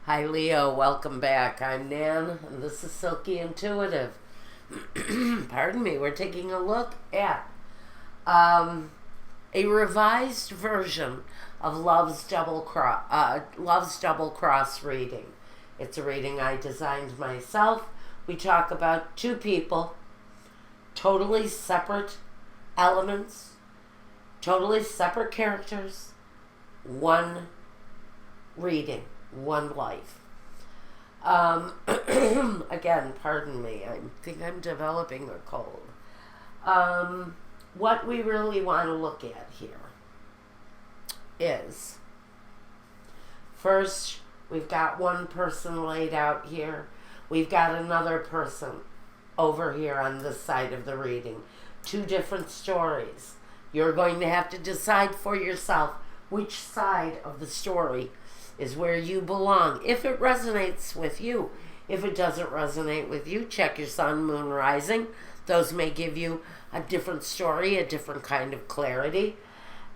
Hi Leo, welcome back. I'm Nan, and this is Silky Intuitive. Pardon me, we're taking a look at a revised version of Love's Double Cross reading. It's a reading I designed myself. We talk about two people, totally separate elements, totally separate characters, one reading. One life. Again, pardon me. I think I'm developing a cold. What we really want to look at here is, first, we've got one person laid out here. We've got another person over here on this side of the reading. Two different stories. You're going to have to decide for yourself which side of the story is where you belong, if it resonates with you. If it doesn't resonate with you, check your sun, moon, rising. Those may give you a different story, a different kind of clarity.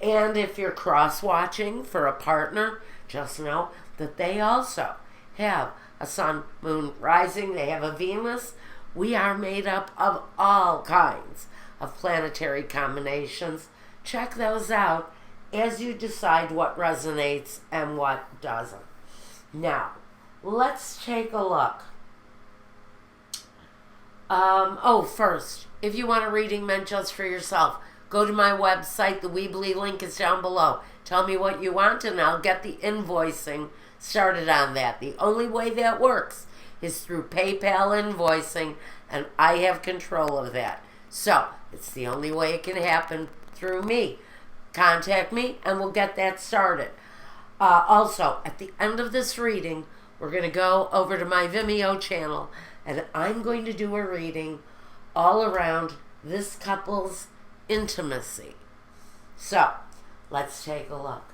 And if you're cross-watching for a partner, just know that they also have a sun, moon, rising. They have a Venus. We are made up of all kinds of planetary combinations. Check those out as you decide what resonates and what doesn't. Now, let's take a look. First, if you want a reading meant just for yourself, go to my website. The Weebly link is down below. Tell me what you want and I'll get the invoicing started on that. The only way that works is through PayPal invoicing, and I have control of that. So, it's the only way it can happen through me. Contact me and we'll get that started. Also, at the end of this reading, we're going to go over to my Vimeo channel and I'm going to do a reading all around this couple's intimacy. So, let's take a look.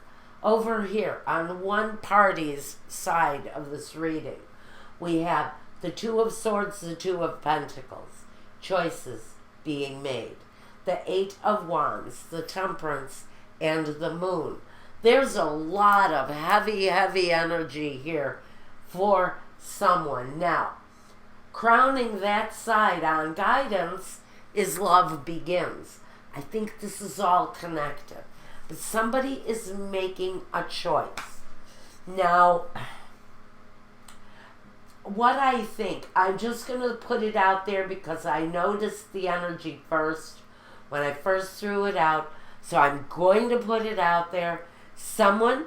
Over here, on one party's side of this reading, we have the Two of Swords, the Two of Pentacles, choices being made. The Eight of Wands, the Temperance, and the Moon. There's a lot of heavy energy here for someone. Now, crowning that side on guidance is Love Begins. I think this is all connected. But somebody is making a choice. Now, what I think, I'm just going to put it out there because I noticed the energy first when I first threw it out, so I'm going to put it out there. Someone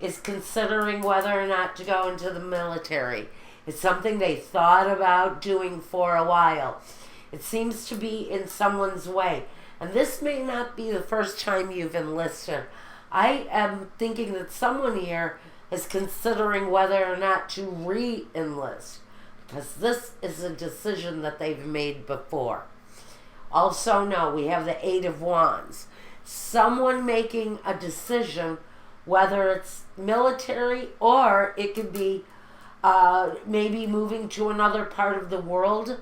is considering whether or not to go into the military. It's something they thought about doing for a while. It seems to be in someone's way. And this may not be the first time you've enlisted. I am thinking that someone here is considering whether or not to re-enlist, because this is a decision that they've made before. Also, no, we have the Eight of Wands. Someone making a decision, whether it's military or it could be maybe moving to another part of the world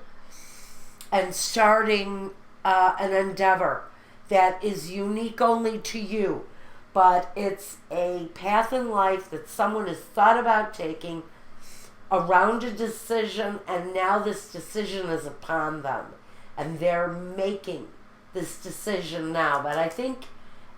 and starting an endeavor that is unique only to you. But it's a path in life that someone has thought about taking around a decision, and now this decision is upon them. And they're making this decision now. But I think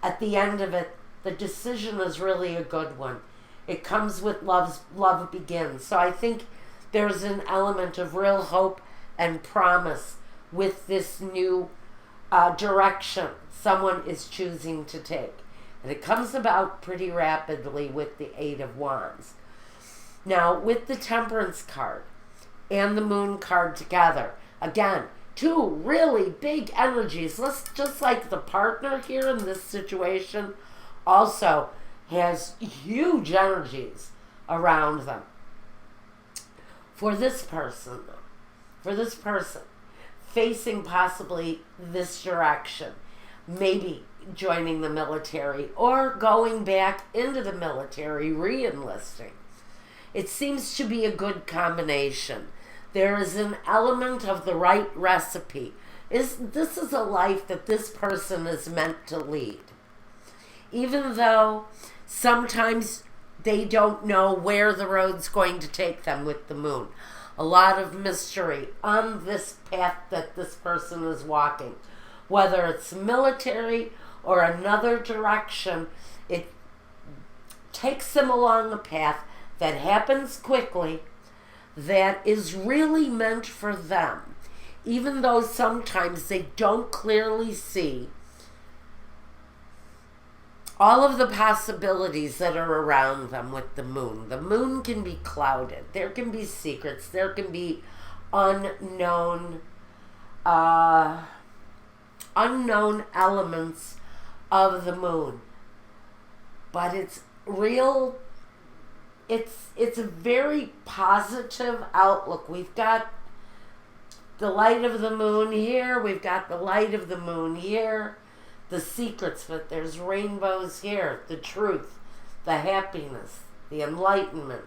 at the end of it, the decision is really a good one. It comes with Love Begins. So I think there's an element of real hope and promise with this new direction someone is choosing to take. And it comes about pretty rapidly with the Eight of Wands. Now, with the Temperance card and the Moon card together, again, two really big energies. Just like the partner here in this situation also has huge energies around them. For this person, facing possibly this direction, maybe joining the military or going back into the military, re-enlisting. It seems to be a good combination. There is an element of the right recipe. This is a life that this person is meant to lead. Even though sometimes they don't know where the road's going to take them with the moon. A lot of mystery on this path that this person is walking. Whether it's military or another direction, it takes them along a path that happens quickly, that is really meant for them, even though sometimes they don't clearly see all of the possibilities that are around them with the moon. The moon can be clouded. There can be secrets. There can be unknown elements of the moon. But it's real. It's a very positive outlook. We've got the light of the moon here. We've got the light of the moon here. The secrets, but there's rainbows here. The truth, the happiness, the enlightenment.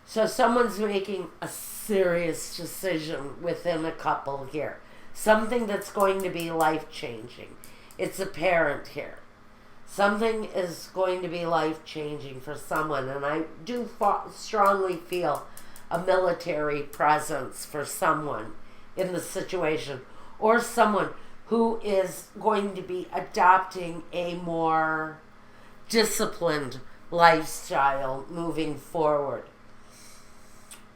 So someone's making a serious decision within a couple here. Something that's going to be life-changing. It's apparent here. Something is going to be life-changing for someone, and I do strongly feel a military presence for someone in the situation, or someone who is going to be adopting a more disciplined lifestyle moving forward,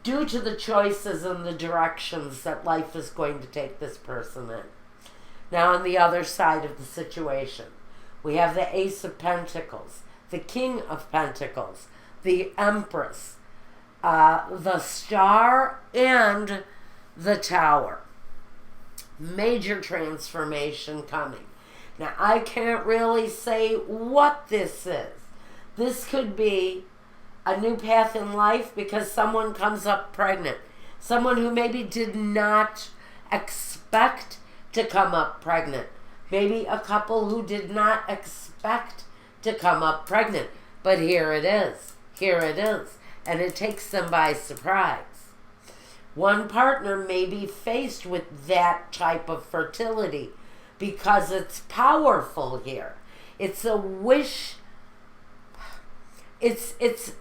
due to the choices and the directions that life is going to take this person in. Now, on the other side of the situation, we have the Ace of Pentacles, the King of Pentacles, the Empress, the Star, and the Tower. Major transformation coming. Now, I can't really say what this is. This could be a new path in life because someone comes up pregnant. Someone who maybe did not expect to come up pregnant. Maybe a couple who did not expect to come up pregnant. But here it is. Here it is. And it takes them by surprise. One partner may be faced with that type of fertility because it's powerful here. It's a wish. It's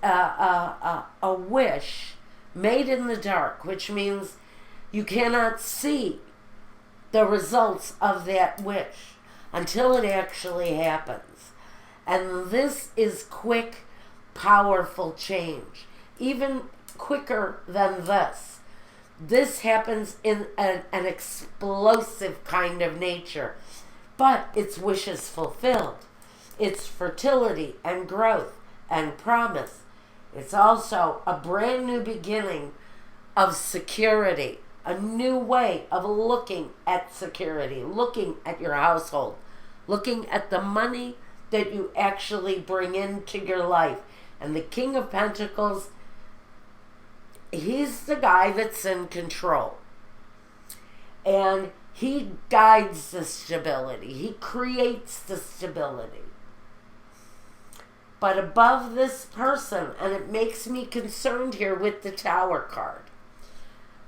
a wish made in the dark, which means you cannot see the results of that wish until it actually happens. And this is quick, powerful change. Even quicker than this. This happens in an explosive kind of nature, but it's wishes fulfilled. It's fertility and growth and promise. It's also a brand new beginning of security, a new way of looking at security, looking at your household, looking at the money that you actually bring into your life. And the King of Pentacles, he's the guy that's in control. And he guides the stability. He creates the stability. But above this person, and it makes me concerned here with the Tower card,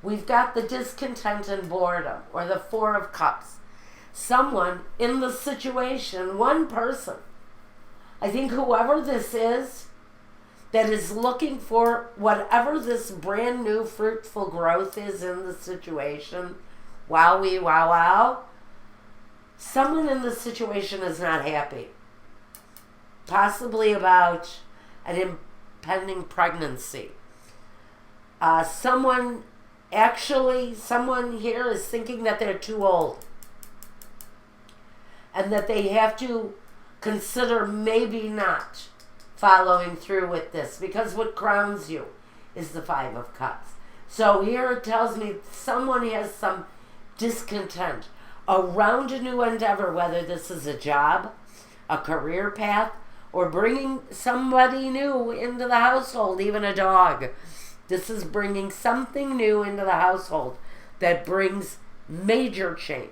we've got the discontent and boredom, or the Four of Cups. Someone in the situation, one person, I think whoever this is, that is looking for whatever this brand new fruitful growth is in the situation. Wowie, wow, wow. Someone in the situation is not happy. Possibly about an impending pregnancy. Someone here is thinking that they're too old. And that they have to consider maybe not following through with this, because what crowns you is the Five of Cups. So here it tells me someone has some discontent around a new endeavor, whether this is a job, a career path, or bringing somebody new into the household, even a dog. This is bringing something new into the household that brings major change.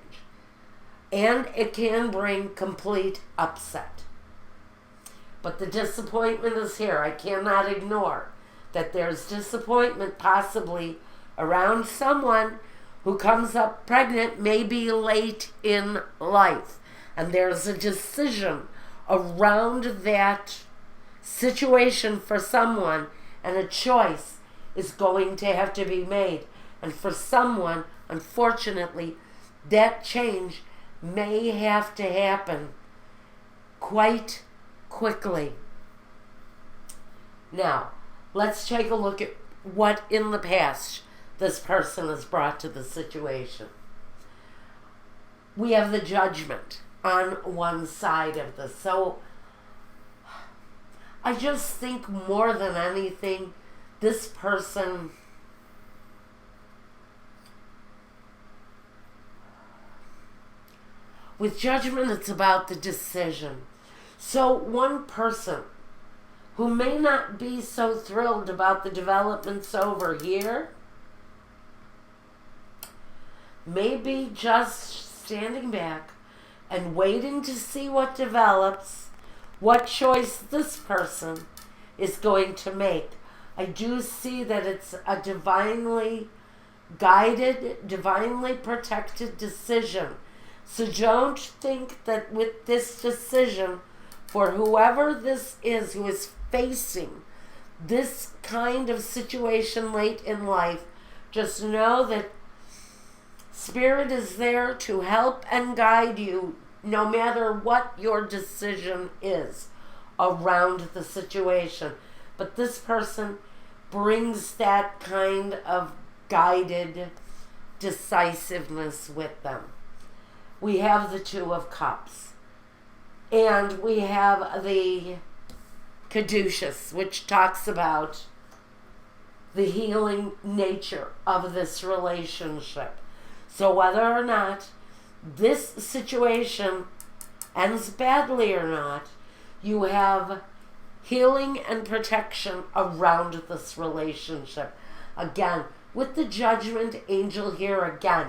And it can bring complete upset. But the disappointment is here. I cannot ignore that there's disappointment possibly around someone who comes up pregnant, maybe late in life. And there's a decision around that situation for someone, and a choice is going to have to be made. And for someone, unfortunately, that change may have to happen quite quickly. Now, let's take a look at what in the past this person has brought to the situation. We have the Judgment on one side of this. So I just think more than anything, this person with Judgment, it's about the decision. So one person who may not be so thrilled about the developments over here may be just standing back and waiting to see what develops, what choice this person is going to make. I do see that it's a divinely guided, divinely protected decision. So don't think that with this decision, for whoever this is who is facing this kind of situation late in life, just know that Spirit is there to help and guide you no matter what your decision is around the situation. But this person brings that kind of guided decisiveness with them. We have the Two of Cups. And we have the Caduceus, which talks about the healing nature of this relationship. So whether or not this situation ends badly or not, you have healing and protection around this relationship. Again, with the Judgment angel here again,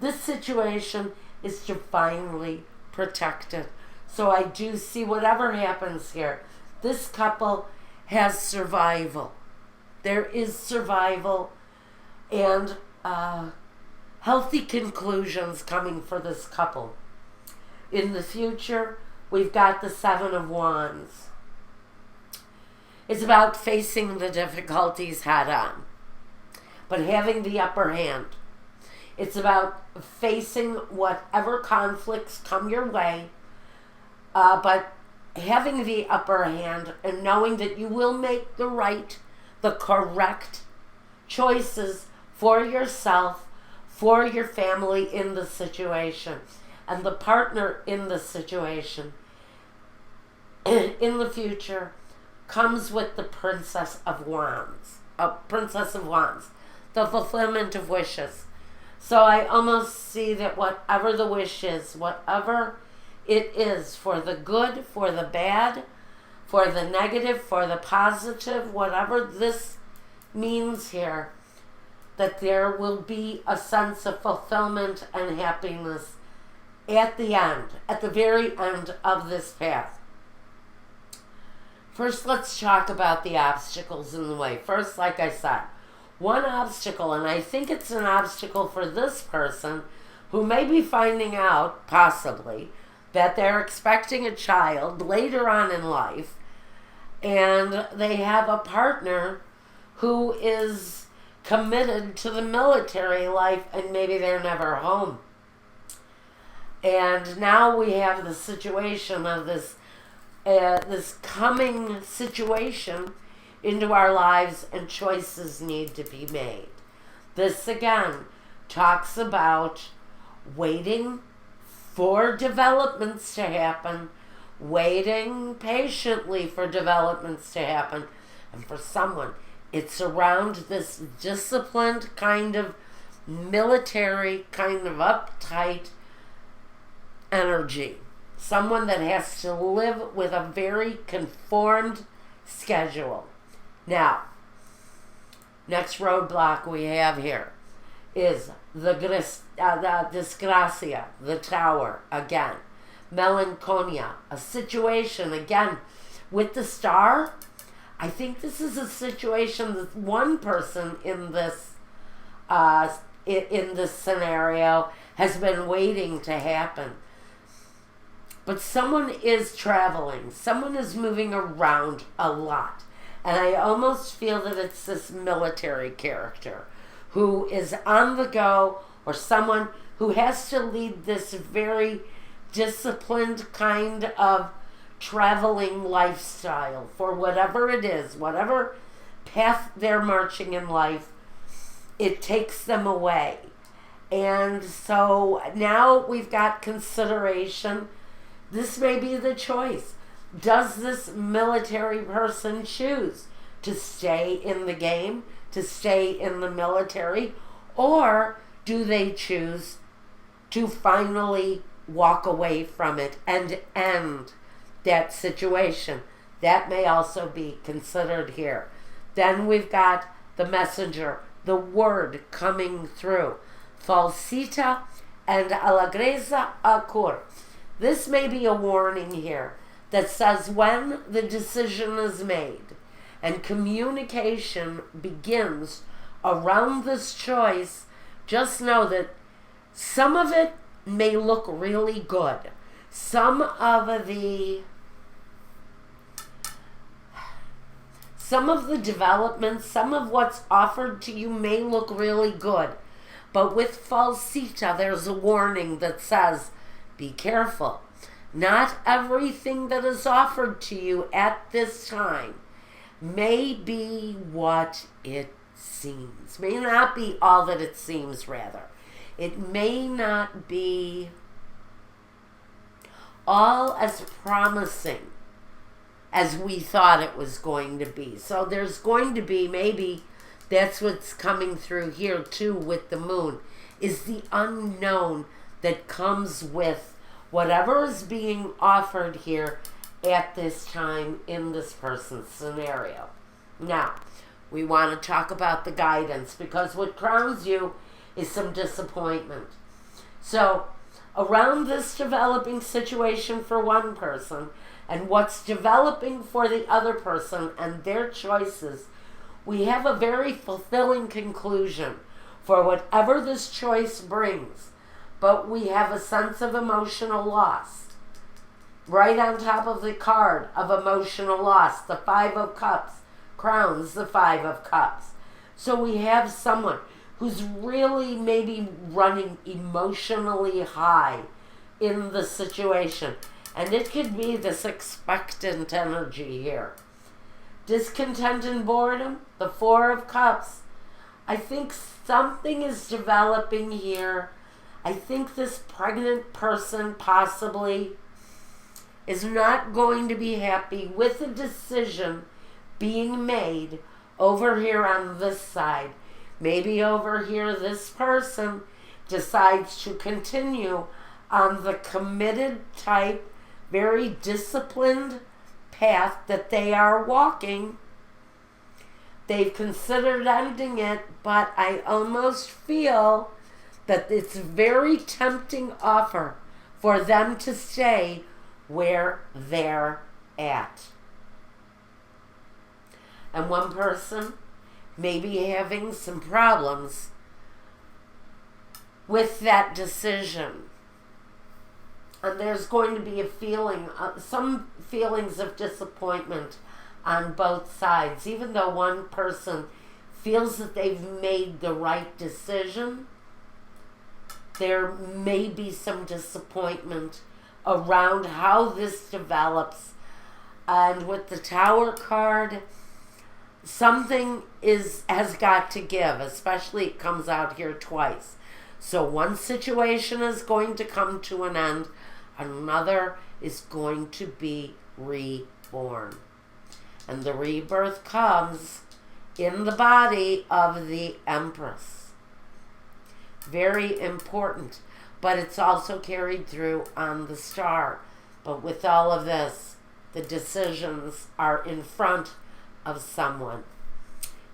this situation is divinely protected. So I do see whatever happens here, this couple has survival. There is survival and healthy conclusions coming for this couple. In the future, we've got the Seven of Wands. It's about facing the difficulties head on, but having the upper hand. It's about facing whatever conflicts come your way, but having the upper hand and knowing that you will make the correct choices for yourself, for your family in the situation, and the partner in the situation in the future comes with the Princess of Wands, the fulfillment of wishes. So I almost see that whatever the wish is, whatever it is, for the good, for the bad, for the negative, for the positive, whatever this means here, that there will be a sense of fulfillment and happiness at the end, at the very end of this path. First, let's talk about the obstacles in the way. First, like I said, one obstacle, and I think it's an obstacle for this person who may be finding out, possibly, that they're expecting a child later on in life, and they have a partner who is committed to the military life, and maybe they're never home. And now we have the situation of this coming situation into our lives, and choices need to be made. This again talks about waiting for developments to happen, waiting patiently for developments to happen. And for someone, it's around this disciplined kind of military, kind of uptight energy. Someone that has to live with a very conformed schedule. Now, next roadblock we have here is the disgracia, the Tower, again. Melancholia, a situation, again, with the Star. I think this is a situation that one person in this scenario has been waiting to happen. But someone is traveling. Someone is moving around a lot. And I almost feel that it's this military character who is on the go, or someone who has to lead this very disciplined kind of traveling lifestyle for whatever it is, whatever path they're marching in life, it takes them away. And so now we've got consideration. This may be the choice. Does this military person choose to stay in the game, to stay in the military, or do they choose to finally walk away from it and end that situation? That may also be considered here. Then we've got the messenger, the word coming through. Falsita and alagreza acur. This may be a warning here that says when the decision is made and communication begins around this choice, just know that some of it may look really good. Some of the developments, some of what's offered to you may look really good. But with falsita, there's a warning that says, be careful. Not everything that is offered to you at this time may be what it seems. May not be all that it seems, rather. It may not be all as promising as we thought it was going to be. So there's going to be, maybe that's what's coming through here too with the moon, is the unknown that comes with whatever is being offered here at this time in this person's scenario. Now, we want to talk about the guidance, because what crowns you is some disappointment. So, around this developing situation for one person and what's developing for the other person and their choices, we have a very fulfilling conclusion for whatever this choice brings. But we have a sense of emotional loss. Right on top of the card of emotional loss, the Five of Cups crowns the Five of Cups. So we have someone who's really maybe running emotionally high in the situation. And it could be this expectant energy here. Discontent and boredom, the Four of Cups. I think something is developing here. I think this pregnant person possibly is not going to be happy with a decision being made over here on this side. Maybe over here this person decides to continue on the committed type, very disciplined path that they are walking. They've considered ending it, but I almost feel that it's a very tempting offer for them to stay where they're at. And one person may be having some problems with that decision. And there's going to be a feeling, some feelings of disappointment on both sides. Even though one person feels that they've made the right decision, there may be some disappointment around how this develops. And with the Tower card, something has got to give, especially it comes out here twice. So one situation is going to come to an end, another is going to be reborn. And the rebirth comes in the body of the Empress. Very important, but it's also carried through on the star. But with all of this, the decisions are in front of someone.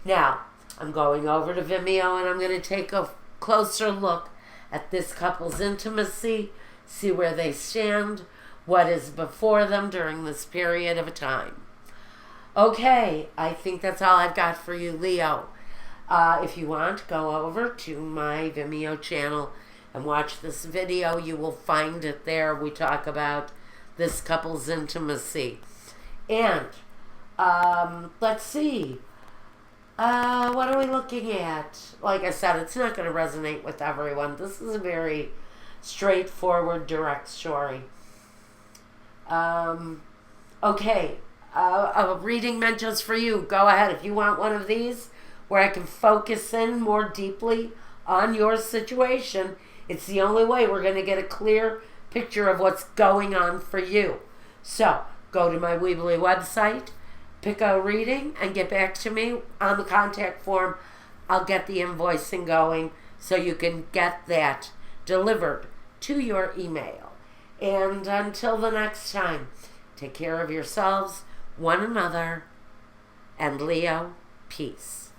Now, I'm going over to Vimeo and I'm going to take a closer look at this couple's intimacy, see where they stand, what is before them during this period of time. Okay, I think that's all I've got for you, Leo. If you want, go over to my Vimeo channel and watch this video. You will find it there. We talk about this couple's intimacy. And let's see. What are we looking at? Like I said, it's not going to resonate with everyone. This is a very straightforward, direct story. Okay. A reading meant just for you. Go ahead. If you want one of these where I can focus in more deeply on your situation, it's the only way we're going to get a clear picture of what's going on for you. So, go to my Weebly website, pick a reading, and get back to me on the contact form. I'll get the invoicing going so you can get that delivered to your email. And until the next time, take care of yourselves, one another, and Leo, peace.